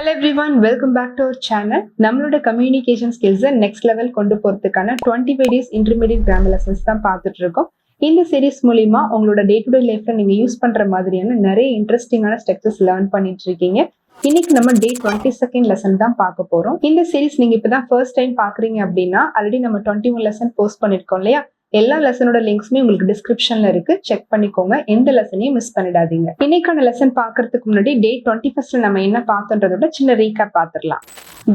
Hello everyone, welcome back to our channel. நம்மளோட communication skills next level கொண்டு போறதுக்கான 25 days intermediate grammar lessons தான் பார்த்துட்டு இருக்கோம். இந்த சீரிஸ் மூலியமா உங்களோட டே டு டே லைஃப்ல நீங்க யூஸ் பண்ற மாதிரியான நிறைய இன்ட்ரெஸ்டிங்கான ஸ்ட்ரக்சர்ஸ் லேர்ன் பண்ணிட்டு இருக்கீங்க. இன்னைக்கு நம்ம டே 22nd லெசன் தான் பார்க்க போறோம். இந்த சீரிஸ் நீங்க இப்பதான் ஃபர்ஸ்ட் டைம் பாக்குறீங்க அப்படின்னா ஆல்ரெடி நம்ம 21 லெசன் போஸ்ட் பண்ணிருக்கோம் இல்லையா? எல்லா லெசனோட லிங்க்ஸுமே உங்களுக்கு டிஸ்கிரிப்ஷன்ல இருக்கு, செக் பண்ணிக்கோங்க. எந்த லெசனையும் மிஸ் பண்ணிடாதீங்க. இன்னைக்கான லெசன் பாக்குறதுக்கு முன்னாடி டே 21st நம்ம என்ன பார்த்தோன்றதோட சின்ன ரீகேப் பார்த்துடலாம்.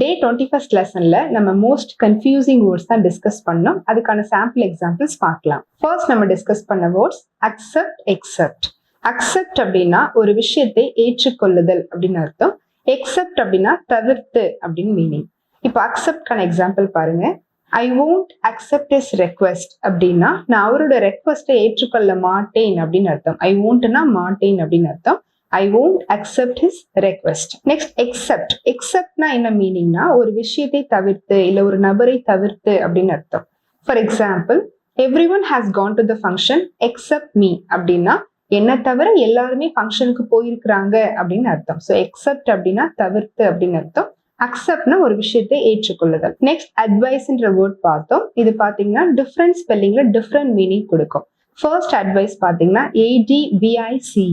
டே 21st லெசன்ல நம்ம மோஸ்ட் கன்ஃபியூசிங் வேர்ட்ஸ் தான் டிஸ்கஸ் பண்ணோம். அதுக்கான சாம்பிள் எக்ஸாம்பிள்ஸ் பார்க்கலாம். ஃபர்ஸ்ட் நம்ம டிஸ்கஸ் பண்ண வேர்ட்ஸ் அக்செப்ட், எக்ஸெப்ட். அக்செப்ட் அப்படின்னா ஒரு விஷயத்தை ஏற்றுக்கொள்ளுதல் அப்படின்னு அர்த்தம். எக்ஸெப்ட் அப்படின்னா தவிர்த்து அப்படின்னு மீனிங். இப்போ அக்செப்ட்கான எக்ஸாம்பிள் பாருங்க. ஐ won't accept his request அப்படின்னா நான் அவரோட ரெக்வஸ்ட்டை ஏற்றுக்கொள்ள மாட்டேன் அப்படின்னு அர்த்தம். ஐ won'tனா மாட்டேன் அப்படின்னு அர்த்தம். I won't accept his request. Next accept. எக்ஸெப்ட்னா என்ன மீனிங்னா ஒரு விஷயத்தை தவிர்த்து இல்ல ஒரு நபரை தவிர்த்து அப்படின்னு அர்த்தம். For example, everyone has gone to the function except me அப்படின்னா என்ன தவிர எல்லாருமே ஃபங்க்ஷனுக்கு போயிருக்கிறாங்க அப்படின்னு அர்த்தம். ஸோ எக்ஸெப்ட் அப்படின்னா தவிர்த்து அப்படின்னு அர்த்தம். அக்செப்ட்னா ஒரு விஷயத்தை ஏற்றுக்கொள்ளுதல். நெக்ஸ்ட் அட்வைஸ்ன்ற வேர்ட் பார்த்தோம். இது பாத்தீங்கன்னா டிஃப்ரெண்ட் ஸ்பெல்லிங்ல டிஃப்ரெண்ட் மீனிங் கொடுக்கும். ஃபர்ஸ்ட் அட்வைஸ் பாத்தீங்கன்னா ADVICE.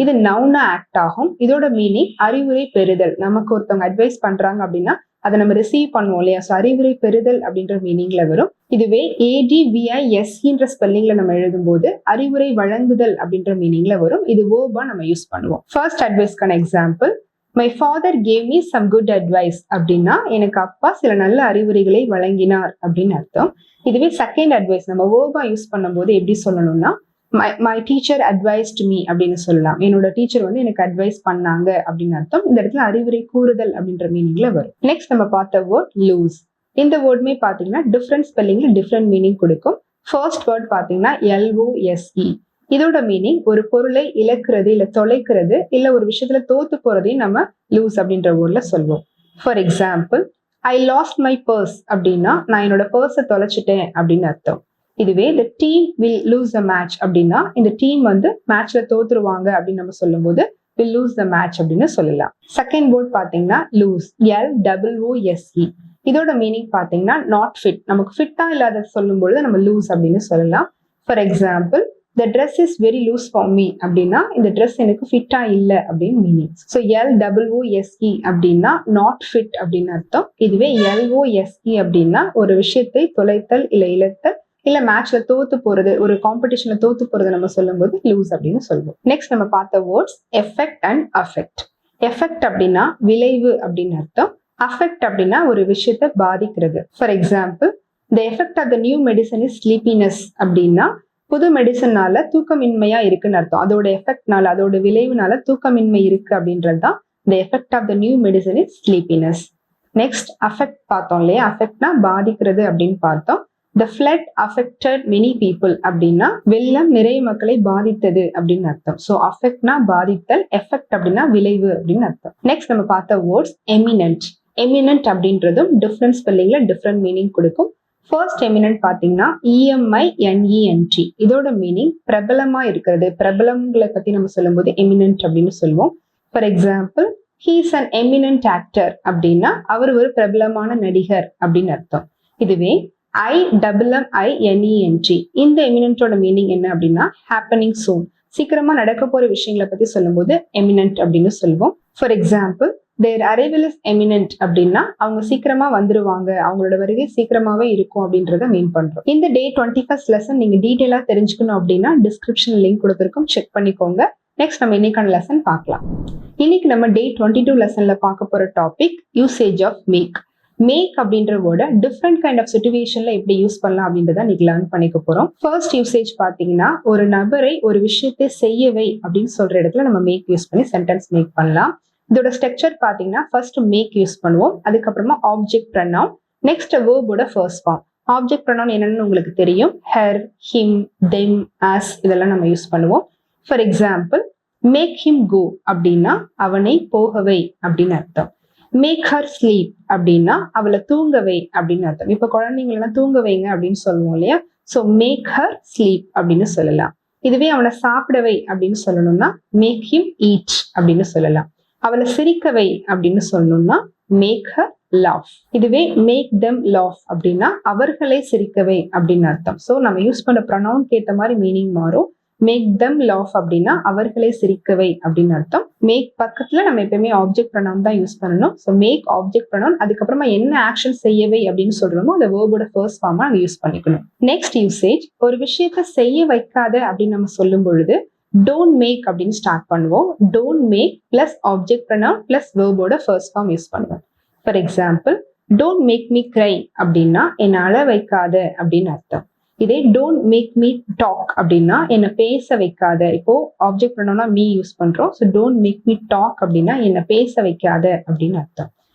இது நவுனா ஆக்ட் ஆகும். இதோட மீனிங் அறிவுரை பெறுதல். நமக்கு ஒருத்தவங்க அட்வைஸ் பண்றாங்க அப்படின்னா அதை நம்ம ரிசீவ் பண்ணுவோம் இல்லையா? ஸோ அறிவுரை பெறுதல் அப்படின்ற மீனிங்ல வரும். இதுவே ADVISEன்ற ஸ்பெல்லிங்ல நம்ம எழுதும் போது அறிவுரை வழங்குதல் அப்படின்ற மீனிங்ல வரும். இது வேர்பா நம்ம யூஸ் பண்ணுவோம். ஃபர்ஸ்ட் அட்வைஸ்க்கான example, my father gave me some good advice அப்படின்னா எனக்கு அப்பா சில நல்ல அறிவுரைகளை வழங்கினார் அப்படின்னு அர்த்தம். இதுவே செகண்ட் அட்வைஸ் நம்ம வேர்பா யூஸ் பண்ணும்போது எப்படி சொல்லணும்னா மை டீச்சர் அட்வைஸ்ட் மீ அப்படின்னு சொல்லலாம். என்னோட டீச்சர் வந்து எனக்கு அட்வைஸ் பண்ணாங்க அப்படின்னு அர்த்தம். இந்த இடத்துல அறிவுரை கூறுதல் அப்படின்ற மீனிங்ல வரும். நெக்ஸ்ட் நம்ம பார்த்த வேர்ட் லூஸ். இந்த வேர்டுமே பாத்தீங்கன்னா டிஃப்ரெண்ட் ஸ்பெல்லிங்ல டிஃப்ரெண்ட் மீனிங் கொடுக்கும். ஃபர்ஸ்ட் வேர்ட் பாத்தீங்கன்னா LOSE. இதோட மீனிங் ஒரு பொருளை இழக்கிறது இல்ல தொலைக்கிறது இல்ல ஒரு விஷயத்துல தோத்து போறதையும் நம்ம லூஸ் அப்படின்ற வேர்ட்ல சொல்வோம். For example, I last my purse அப்படின்னா நான் என்னோட பர்ஸை தொலைச்சிட்டேன் அப்படின்னு அர்த்தம். இதுவே the team will lose the match அப்படின்னா இந்த டீம் வந்து மேட்ச்ல தோத்துருவாங்க அப்படின்னு நம்ம சொல்லும் போது வில் லூஸ் த மேட்ச் அப்படின்னு சொல்லலாம். செகண்ட் வேர்ட் பாத்தீங்கன்னா லூஸ், LOOSE. இதோட மீனிங் பாத்தீங்கன்னா நாட் ஃபிட். நமக்கு ஃபிட்டா இல்லாத சொல்லும் பொழுது நம்ம லூஸ் அப்படின்னு சொல்லலாம். For example, the dress is very loose for me அப்படின்னா இந்த ட்ரெஸ் எனக்கு ஃபிட்டா இல்ல அப்படின்னு மீனிங். ஸோ LOOSE அப்படின்னா நாட் ஃபிட் அப்படின்னு அர்த்தம். இதுவே LOSE அப்படின்னா ஒரு விஷயத்தை தொலைத்தல் இல்ல இழத்தல் இல்ல மேட்ச்ல தோத்து போறது, ஒரு காம்படிஷன்ல தோத்து போறது நம்ம சொல்லும் போது லூஸ் அப்படின்னு சொல்லுவோம். நெக்ஸ்ட் நம்ம பார்த்த words effect and affect. Effect அப்படின்னா விளைவு அப்படின்னு அர்த்தம். அஃபெக்ட் அப்படின்னா ஒரு விஷயத்தை பாதிக்கிறது. For example, the effect of the new medicine is sleepiness அப்படின்னா புது மெடிசனால தூக்கமின்மையா இருக்குன்னு அர்த்தம். அதோட எஃபெக்ட்னால அதோட விளைவுனால தூக்கமின்மை இருக்கு அப்படின்றது தான் the effect of the new medicine is sleepiness. Next affect பார்த்தோம் இல்லையா? அஃபெக்ட்னா பாதிக்கிறது அப்படின்னு பார்த்தோம். the flood affected many people அப்படின்னா வெள்ளம் நிறைய மக்களை பாதித்தது அப்படின்னு அர்த்தம். ஸோ அஃபெக்ட்னா பாதித்தல், எஃபெக்ட் அப்படின்னா விளைவு அப்படின்னு அர்த்தம். நெக்ஸ்ட் நம்ம பார்த்த வேர்ட்ஸ் எமினன்ட். எமினன்ட் அப்படின்றதும் டிஃப்ரெண்ட் ஸ்பெல்லிங்ல டிஃப்ரெண்ட் மீனிங் கொடுக்கும். ஃபர்ஸ்ட் எமினன்ட் பாத்தீங்கன்னா EMINENT. இதோட மீனிங் பிரபலமா இருக்கிறது. பிரபலங்களை பத்தி நம்ம சொல்லும் போது எமினன்ட் அப்படின்னு சொல்லுவோம். For example, he is an eminent actor அப்படின்னா அவர் ஒரு பிரபலமான நடிகர் அப்படின்னு அர்த்தம். இதுவே IMMINENT இந்த எமினன்ட்டோட மீனிங் என்ன அப்படின்னா ஹேப்பனிங் சூன், சீக்கிரமா நடக்க போற விஷயங்களை பத்தி சொல்லும் போது எமினன்ட் அப்படின்னு சொல்லுவோம். For example, their arrival is imminent அப்படின்னா அவங்க சீக்கிரமா வந்துருவாங்க, அவங்களோட வருகை சீக்கிரமாவே இருக்கும் அப்படின்றத மீன் பண்றோம். இந்த டே 21st லெசன் நீங்க டீடைலா தெரிஞ்சுக்கணும் அப்படின்னா டிஸ்கிரிப்ஷன் லிங்க் கொடுத்துருக்கோம், செக் பண்ணிக்கோங்க. நெக்ஸ்ட் நம்ம இன்னைக்கான லெசன் பார்க்கலாம். இன்னைக்கு நம்ம டே 22 லெசன்ல பார்க்க போற topic usage of make. Make அப்படின்ற வேர்டை டிஃப்ரெண்ட் கைண்ட் ஆஃப் சிச்சுவேஷன்ல எப்படி யூஸ் பண்ணலாம் அப்படின்றத இன்னைக்கு லேர்ன் பண்ணிக்க போறோம். ஃபர்ஸ்ட் யூசேஜ் பாத்தீங்கன்னா ஒரு நபரை ஒரு விஷயத்தை செய்யவை அப்படின்னு சொல்ற இடத்துல நம்ம மேக் யூஸ் பண்ணி சென்டென்ஸ் மேக் பண்ணலாம். இதோட ஸ்ட்ரக்சர் பாத்தீங்கன்னா ஃபர்ஸ்ட் மேக் யூஸ் பண்ணுவோம், அதுக்கப்புறமா ஆப்ஜெக்ட் ப்ரொனவுன், நெக்ஸ்ட் வேர்போட ஃபர்ஸ்ட் ஃபார்ம். ஆப்ஜெக்ட் ப்ரொனவுன் என்னன்னு உங்களுக்கு தெரியும், ஹெர், ஹிம், தெம், ஆஸ் இதெல்லாம் நம்ம யூஸ் பண்ணுவோம். For example, make him go அப்படின்னா அவனை போகவை அப்படின்னு அர்த்தம். மேக் ஹர் ஸ்லீப் அப்படின்னா அவளை தூங்கவை அப்படின்னு அர்த்தம். இப்ப குழந்தைங்களெல்லாம் தூங்க வைங்க அப்படின்னு சொல்லுவோம் இல்லையா? ஸோ மேக் ஹர் ஸ்லீப் அப்படின்னு சொல்லலாம். இதுவே அவனை சாப்பிடவை அப்படின்னு சொல்லணும்னா மேக் ஹிம் ஈட் அப்படின்னு சொல்லலாம். அவளை சிரிக்கவை அப்படின்னு சொல்லணும்னா மேக் ஹர் laugh. இதுவே மேக் them laugh அப்படின்னா அவர்களை சிரிக்கவை அப்படின்னு அர்த்தம். ஸோ நம்ம யூஸ் பண்ண ப்ரொனவுனுக்கு ஏற்ற மாதிரி மீனிங் மாறும். மேக் them laugh அப்படின்னா அவர்களை சிரிக்கவை அப்படின்னு அர்த்தம். மேக் பக்கத்துல நம்ம எப்பயுமே ஆப்ஜெக்ட் ப்ரொனவுன் தான் யூஸ் பண்ணணும். ஸோ மேக் ஆப்ஜெக்ட் ப்ரொனவுன், அதுக்கப்புறமா என்ன ஆக்ஷன் செய்யவை அப்படின்னு சொல்றோமோ அந்த வேர்போட ஃபர்ஸ்ட் ஃபார்மா அங்க யூஸ் பண்ணிக்கணும். நெக்ஸ்ட் யூசேஜ், ஒரு விஷயத்த செய்ய வைக்காத அப்படின்னு நம்ம சொல்லும் பொழுது டோன்ட் மேக் அப்படின்னு ஸ்டார்ட் பண்ணுவோம். Don't make plus object pronoun plus வேர்போட ஃபர்ஸ்ட் ஃபார்ம் யூஸ் பண்ணுவோம். For example, don't make me cry அப்படின்னா என்னை அழ வைக்காத அப்படின்னு அர்த்தம். இதே டோன்ட் மேக் மீ டாக் அப்படின்னா என்னை பேச வைக்காத. இப்போ ஆப்ஜெக்ட் ப்ரொனவுனா மீ யூஸ் பண்றோம். So don't make me talk அப்படின்னா என்னை பேச வைக்காத அப்படின்னு அர்த்தம்.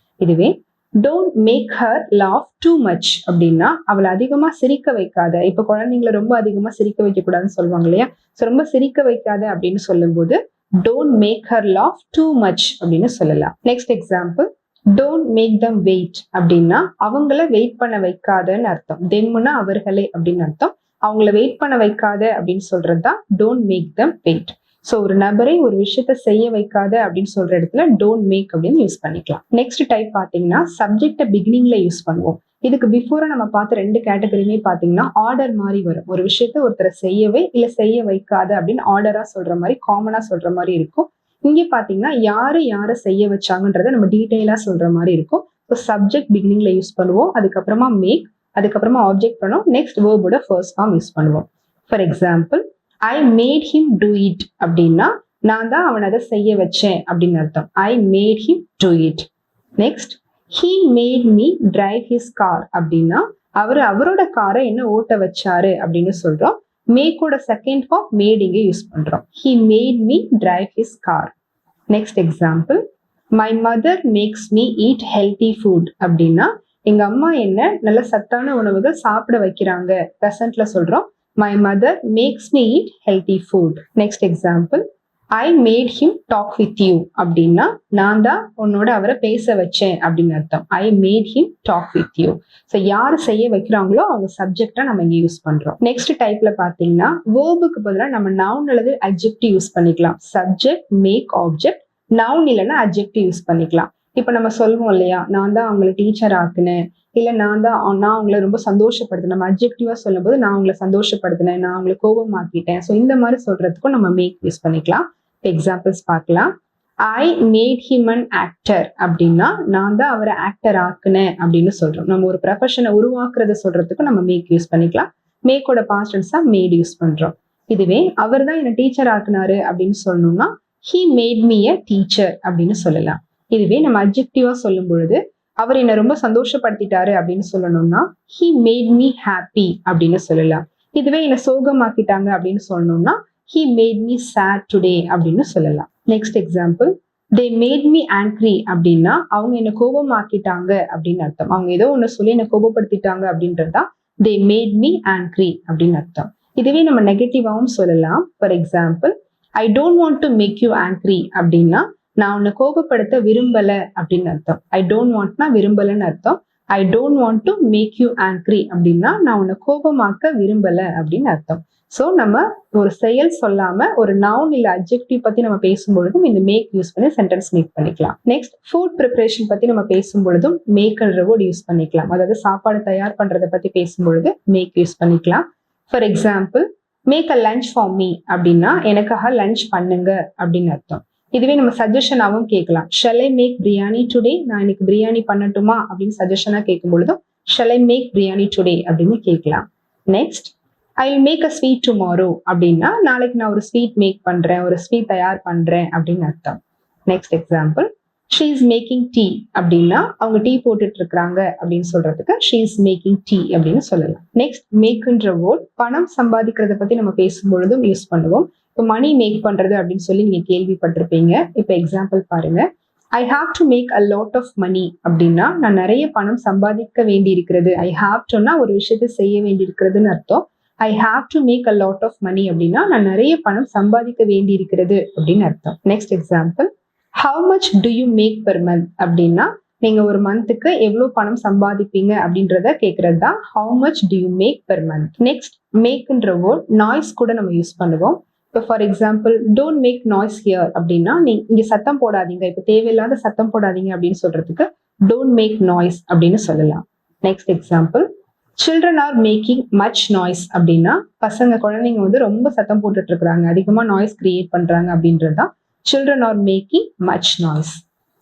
இதுவே don't make her laugh too much அப்படின்னா அவளை அதிகமா சிரிக்க வைக்காத. இப்போ குழந்தைங்களை ரொம்ப அதிகமா சிரிக்க வைக்க கூடாதுன்னு சொல்லுவாங்க இல்லையா? ஸோ ரொம்ப சிரிக்க வைக்காத அப்படின்னு சொல்லும் போது don't make her laugh too much அப்படின்னு சொல்லலாம். Next example, don't make them wait அப்படின்னா அவங்கள வெயிட் பண்ண வைக்காதன்னு அர்த்தம். தெம்னா அவர்களே அப்படின்னு அர்த்தம். அவங்கள வெயிட் பண்ண வைக்காத அப்படின்னு சொல்றதுதான் don't make them wait. So ஒரு நபரை ஒரு விஷயத்த செய்ய வைக்காத அப்படின்னு சொல்ற இடத்துல டோன்ட் மேக் அப்படின்னு யூஸ் பண்ணிக்கலாம். நெக்ஸ்ட் டைப் பாத்தீங்கன்னா சப்ஜெக்ட பிகினிங்ல யூஸ் பண்ணுவோம். இதுக்கு பிஃபோரா நம்ம பார்த்த ரெண்டு கேட்டகரியுமே பாத்தீங்கன்னா ஆர்டர் மாதிரி வரும். ஒரு விஷயத்த ஒருத்தரை செய்யவே இல்ல செய்ய வைக்காத அப்படின்னு ஆர்டரா சொல்ற மாதிரி, காமனா சொல்ற மாதிரி இருக்கும். இங்கே பாத்தீங்கன்னா யாரை செய்ய வச்சாங்கன்றத நம்ம டீடைலா சொல்ற மாதிரி இருக்கும். ஸோ சப்ஜெக்ட் பிகினிங்ல யூஸ் பண்ணுவோம், அதுக்கப்புறமா மேக், அதுக்கப்புறமா ஆப்ஜெக்ட் பண்ணோம், நெக்ஸ்ட் வேர்போட ஃபர்ஸ்ட் ஃபார்ம் யூஸ் பண்ணுவோம். For example, I made him do it அப்படின்னா நான் தான் அவனை அதை செய்ய வச்சேன் அப்படின்னு அர்த்தம். I made him do it. Next, he made me drive his car அப்படின்னா அவரோட காரை என்ன ஓட்ட வச்சாரு அப்படின்னு சொல்றோம். மேக்கோட செகண்ட் ஃபார்ம் மேட் இங்கே யூஸ் பண்றோம். He made me drive his car. Next example, my mother makes me eat healthy food அப்படின்னா எங்க அம்மா என்ன நல்ல சத்தான உணவுகள் சாப்பிட வைக்கிறாங்க. ப்ரெசன்ட்ல சொல்றோம். My mother makes me eat healthy food. Next example, I made him talk with you அப்படின்னா நான் தான் உன்னோட அவரை பேச வச்சேன் அப்படின்னு அர்த்தம். I made him talk with you. So யார் செய்ய வைக்கிறாங்களோ அவங்க சப்ஜெக்டா நம்ம இங்க யூஸ் பண்றோம். நெக்ஸ்ட் டைப்ல பாத்தீங்கன்னா வேர்புக்கு பதிலாக நம்ம நவுன் அல்லது அட்ஜெக்டிவ் யூஸ் பண்ணிக்கலாம். Subject, make, object. நவுன் இல்லைன்னா அட்ஜெக்டிவ் யூஸ் பண்ணிக்கலாம். இப்ப நம்ம சொல்லுவோம் இல்லையா, நான் தான் அவங்களை டீச்சர் ஆக்குனேன், இல்ல நான் அவங்களை ரொம்ப சந்தோஷப்படுத்தினேன். நம்ம அட்ஜெக்டிவா சொல்லும் போது நான் அவங்களை சந்தோஷப்படுத்தினேன், நான் அவங்களை கோபமாக்கிட்டேன். ஸோ இந்த மாதிரி சொல்றதுக்கும் நம்ம மேக் யூஸ் பண்ணிக்கலாம். எக்ஸாம்பிள்ஸ் பார்க்கலாம். ஐ மேட் ஹிம் அன் ஆக்டர் அப்படின்னா நான் தான் அவரை ஆக்டர் ஆக்குனேன் அப்படின்னு சொல்றோம். நம்ம ஒரு ப்ரொஃபஷனை உருவாக்குறத சொல்றதுக்கு நம்ம மேக் யூஸ் பண்ணிக்கலாம். மேக்கோட பாஸ்ட் டென்ஸா மேட் யூஸ் பண்றோம். இதுவே அவர் தான் என்ன டீச்சர் ஆக்குனாரு அப்படின்னு சொல்லணும்னா he made me a teacher அப்படின்னு சொல்லலாம். இதுவே நம்ம அட்ஜெக்டிவா சொல்லும் பொழுது அவர் என்ன ரொம்ப சந்தோஷப்படுத்திட்டாரு அப்படின்னு சொல்லணும்னா ஹி மேட் மீ ஹாப்பி அப்படின்னு சொல்லலாம். இதுவே என்ன சோகமாக்கிட்டாங்க அப்படின்னு சொல்லணும்னா he made me sad today அப்படின்னு சொல்லலாம். Next example, they made me angry அப்படின்னா அவங்க என்ன கோபமாக்கிட்டாங்க அப்படின்னு அர்த்தம். அவங்க ஏதோ ஒண்ணு சொல்லி என்ன கோபப்படுத்திட்டாங்க அப்படின்றதா they made me angry அப்படின்னு அர்த்தம். இதுவே நம்ம நெகட்டிவாவும் சொல்லலாம். For example, I don't want to make you angry அப்படின்னா நான் உன்னை கோபப்படுத்த விரும்பல அப்படின்னு அர்த்தம். I don't wantனா விரும்பலன்னு அர்த்தம். I don't want to make you angry அப்படின்னா நான் உன்னை கோபமாக்க விரும்பல அப்படின்னு அர்த்தம். ஸோ நம்ம ஒரு செயல் சொல்லாம ஒரு நவுன் இல்ல அட்ஜெக்டிவ் பத்தி நம்ம பேசும்பொழுதும் இந்த மேக் யூஸ் பண்ணி சென்டென்ஸ் மேக் பண்ணிக்கலாம். நெக்ஸ்ட், ஃபுட் ப்ரிப்பரேஷன் பத்தி நம்ம பேசும்பொழுதும் மேக்ன்ற வேர்ட் யூஸ் பண்ணிக்கலாம். அதாவது சாப்பாடு தயார் பண்றதை பத்தி பேசும்பொழுது மேக் யூஸ் பண்ணிக்கலாம். For example, make a lunch for me அப்படின்னா எனக்காக லஞ்ச் பண்ணுங்க அப்படின்னு அர்த்தம். இதுவே நம்ம சஜஷனாவும் கேட்கலாம். Shall I make biryani today, நான் எனக்கு பிரியாணி பண்ணட்டுமா அப்படின்னு சஜஷனா கேட்கும் பொழுதும் shall I make biryani today அப்படின்னு கேட்கலாம். Next, I will make a sweet tomorrow அப்படின்னா நாளைக்கு நான் ஒரு ஸ்வீட் மேக் பண்றேன், ஒரு ஸ்வீட் தயார் பண்றேன் அப்படின்னு அர்த்தம். Next example, she is making tea அப்படின்னா அவங்க டீ போட்டுட்டு இருக்காங்க அப்படின்னு சொல்றதுக்கு ஷீ இஸ் மேக்கிங் டீ அப்படின்னு சொல்லலாம். நெக்ஸ்ட், மேக்ன்ற வேர்ட் பணம் சம்பாதிக்கிறத பத்தி நம்ம பேசும்பொழுதும் யூஸ் பண்ணுவோம். இப்போ மணி மேக் பண்றது அப்படின்னு சொல்லி நீங்க கேள்விப்பட்டிருப்பீங்க. இப்போ எக்ஸாம்பிள் பாருங்க. I have to make a lot of money அப்படின்னா நான் நிறைய பணம் சம்பாதிக்க வேண்டி இருக்கிறது. ஐ ஹாவ் டுனா ஒரு விஷயத்தை செய்ய வேண்டி இருக்கிறதுன்னு அர்த்தம். I have to make a lot of money அப்படின்னா நான் நிறைய பணம் சம்பாதிக்க வேண்டி இருக்கிறது அப்படின்னு அர்த்தம். Next example, how much do you make per month அப்படின்னா நீங்க ஒரு மந்த்துக்கு எவ்வளவு பணம் சம்பாதிப்பீங்க அப்படின்றத கேட்கறது தான் how much do you make per month. Next, மேக்ன்ற வேர்ட் நாய்ஸ் கூட நம்ம யூஸ் பண்ணுவோம். இப்போ for example don't make noise here அப்படின்னா இங்க சத்தம் போடாதீங்க, இப்போ தேவையில்லாத சத்தம் போடாதீங்க அப்படின்னு சொல்றதுக்கு டோன்ட் மேக் நாய்ஸ் அப்படின்னு சொல்லலாம். Next example children are making much noise அப்படின்னா குழந்தைங்க வந்து ரொம்ப சத்தம் போட்டுட்டு இருக்கிறாங்க, அதிகமா நாய்ஸ் கிரியேட் பண்றாங்க அப்படின்றதுதான் children are making much noise.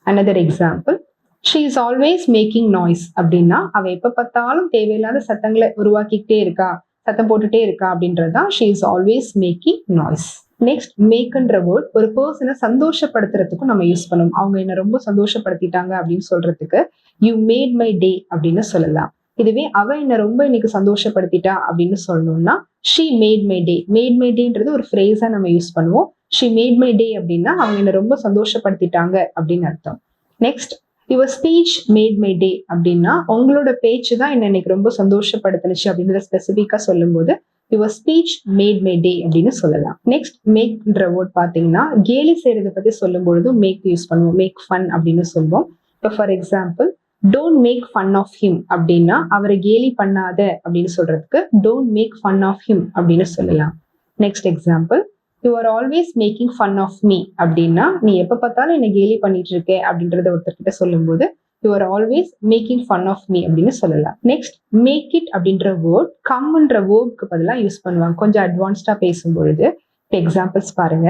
Another example she is always making noise அப்படின்னா அவ எப்ப பார்த்தாலும் தேவையில்லாத சத்தங்களை உருவாக்கிக்கிட்டே இருக்கா, சத்தம் போட்டுட்டே இருக்கா அப்படின்றதுதான் she is always making noise. Next மேக்ன்ற வேர்ட் ஒரு பர்சனை சந்தோஷப்படுத்துறதுக்கும் நம்ம யூஸ் பண்ணுவோம். அவங்க என்ன ரொம்ப சந்தோஷப்படுத்திட்டாங்க அப்படின்னு சொல்றதுக்கு யூ மேட் மை டே அப்படின்னு சொல்லலாம். இதுவே அவ என்ன ரொம்ப இன்னைக்கு சந்தோஷப்படுத்திட்டா அப்படின்னு சொல்லணும்னா she made my day. Made my டேன்றது ஒரு ஃப்ரேஸா நம்ம யூஸ் பண்ணுவோம். ஷீ மேட் மை டே அப்படின்னா அவங்க என்ன ரொம்ப சந்தோஷப்படுத்திட்டாங்க அப்படின்னு அர்த்தம். Next your speech mat my டே அப்படின்னா உங்களோட பேச்சு தான் என்ன இன்னைக்கு ரொம்ப சந்தோஷப்படுத்துனுச்சு அப்படின்றத ஸ்பெசிஃபிக்கா சொல்லும் போது யுவர் ஸ்பீச் மேட் மை டே அப்படின்னு சொல்லலாம். நெக்ஸ்ட் மேக்ன்ற வேர்ட் பாத்தீங்கன்னா கேலி செய்யறதை பத்தி சொல்லும் பொழுது மேக் யூஸ் பண்ணுவோம், மேக் ஃபன் அப்படின்னு சொல்லுவோம். இப்போ for example don't make fun of him அப்படின்னா அவரை கேலி பண்ணாத அப்படின்னு சொல்றதுக்கு don't make fun of him அப்படின்னு சொல்லலாம். Next example you are always making fun of me அப்படின்னா நீ எப்ப பார்த்தாலும் என்ன கேலி பண்ணிட்டு இருக்க அப்படின்றத ஒருத்தர்கிட்ட சொல்லும் போது you are always making fun of me அப்படின்னு சொல்லலாம். நெக்ஸ்ட் மேக் இட் அப்படின்ற வேர்ட் கம்ன்ற வேர்டுக்கு பதிலாக யூஸ் பண்ணுவாங்க கொஞ்சம் அட்வான்ஸ்டா பேசும்பொழுது. இப்போ எக்ஸாம்பிள்ஸ் பாருங்க.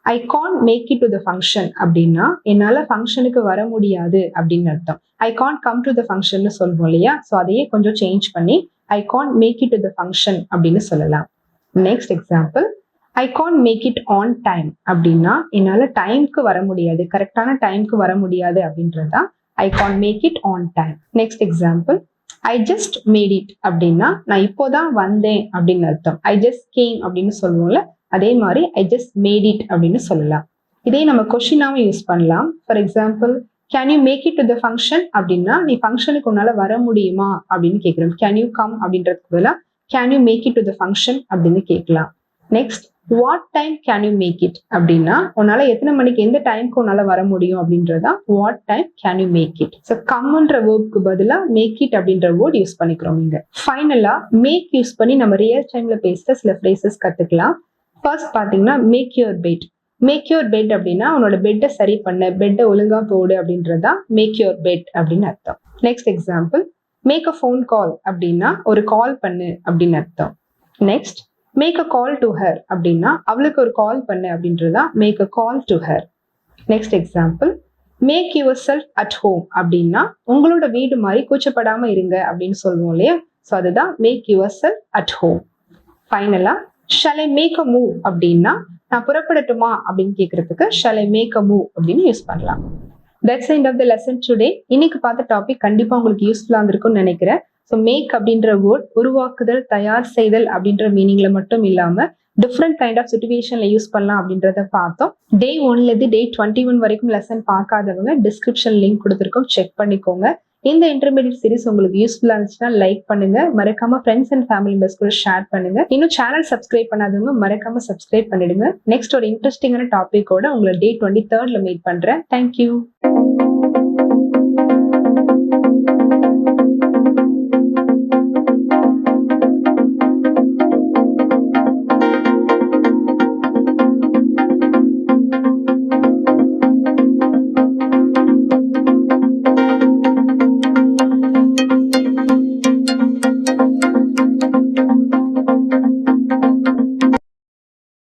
I can't make it to the function அப்படின்னா என்னால ஃபங்க்ஷனுக்கு வர முடியாது அப்படின்னு அர்த்தம். I can't come to the function சொல்லுவோம் இல்லையா, ஸோ அதையே கொஞ்சம் சேஞ்ச் பண்ணி I can't make it to the function அப்படின்னு சொல்லலாம். Next example I can't make it on time அப்படின்னா என்னால டைம்க்கு வர முடியாது, கரெக்டான டைம்க்கு வர முடியாது அப்படின்றதா I can't make it on time. Next example I just made it அப்படின்னா நான் இப்போதான் வந்தேன் அப்படின்னு அர்த்தம். ஐ ஜஸ்ட் கேம் அப்படின்னு சொல்லுவோம்ல, அதே மாதிரி ஐ ஜஸ்ட் மேட் இட் அப்படின்னு சொல்லலாம். இதே நம்ம கொஸ்டினாவும் யூஸ் பண்ணலாம். For example can you make it to the function அப்படின்னா நீ ஃபங்க்ஷனுக்கு உன்னால வர முடியுமா அப்படின்னு கேட்கிறோம். கேன் யூ கம் அப்படின்றதுக்கு பதிலாக can you make it to the function அப்படின்னு கேட்கலாம். Next what time can you make it அப்படின்னா உன்னால எத்தனை மணிக்கு எந்த டைம்க்கு உன்னால வர முடியும் அப்படின்றதா what time can you make it. So கம்ன்ற வேர்டுக்கு பதிலாக மேக் இட் அப்படின்ற வேர்ட் யூஸ் பண்ணிக்கிறோம். இங்க ஃபைனலா மேக் யூஸ் பண்ணி நம்ம ரியல் டைம்ல பேசுற சில ஃப்ரேசஸ் கத்துக்கலாம். ஃபர்ஸ்ட் பாத்தீங்கன்னா make your bed. Make your bed அப்படின்னா உன்னோட பெட்டை சரி பண்ண, பெட்டை ஒழுங்கா போடு அப்படின்றதா மேக் யுவர் பெட் அப்படின்னு அர்த்தம். Next example make a phone call அப்படின்னா ஒரு கால் பண்ணு அப்படின்னு அர்த்தம். Next make a call to her அப்படின்னா அவளுக்கு ஒரு கால் பண்ணு அப்படின்றதா make a call to her. Next example make yourself at home அப்படின்னா உங்களோட வீடு மாதிரி கூச்சப்படாம இருங்க அப்படின்னு சொல்லுவோம் இல்லையா, ஸோ அதுதான் make yourself at home. ஃபைனலா shall I make a move அப்படின்னா நான் புறப்படட்டுமா அப்படின்னு கேட்கறதுக்கு shall I make a move அப்படின்னு யூஸ் பண்ணலாம். That's end of the lesson today. இன்னைக்கு பார்த்த டாபிக் கண்டிப்பா உங்களுக்கு யூஸ்ஃபுல்லா இருந்திருக்கும்னு நினைக்கிறேன். ஸோ மேக் அப்படின்ற வேர்ட் உருவாக்குதல், தயார் செய்தல் அப்படின்ற மீனிங்ல மட்டும் இல்லாம டிஃப்ரெண்ட் கைண்ட் ஆஃப் சிச்சுவேஷன்ல யூஸ் பண்ணலாம் அப்படின்றத பார்த்தோம். டே 1ல இருந்து டே 21 வரைக்கும் லெசன் பார்க்காதவங்க டிஸ்கிரிப்ஷன் லிங்க் கொடுத்துருக்கோம், செக் பண்ணிக்கோங்க. இந்த இன்டர்மீடியட் சீரிஸ் உங்களுக்கு யூஸ்ஃபுல்லா இருந்துச்சுன்னா லைக் பண்ணுங்க, மறக்காம ஃப்ரெண்ட்ஸ் அண்ட் ஃபேமிலி மெம்பர்ஸ் கூட ஷேர் பண்ணுங்க. இன்னும் சேனல் சப்ஸ்கிரைப் பண்ணாதவங்க மறக்காம சப்ஸ்கிரைப் பண்ணிடுங்க. நெக்ஸ்ட் ஒரு இன்ட்ரெஸ்டிங்கான டாபிக்கோட உங்களை டே 23ல மீட் பண்றேன். தேங்க்யூ.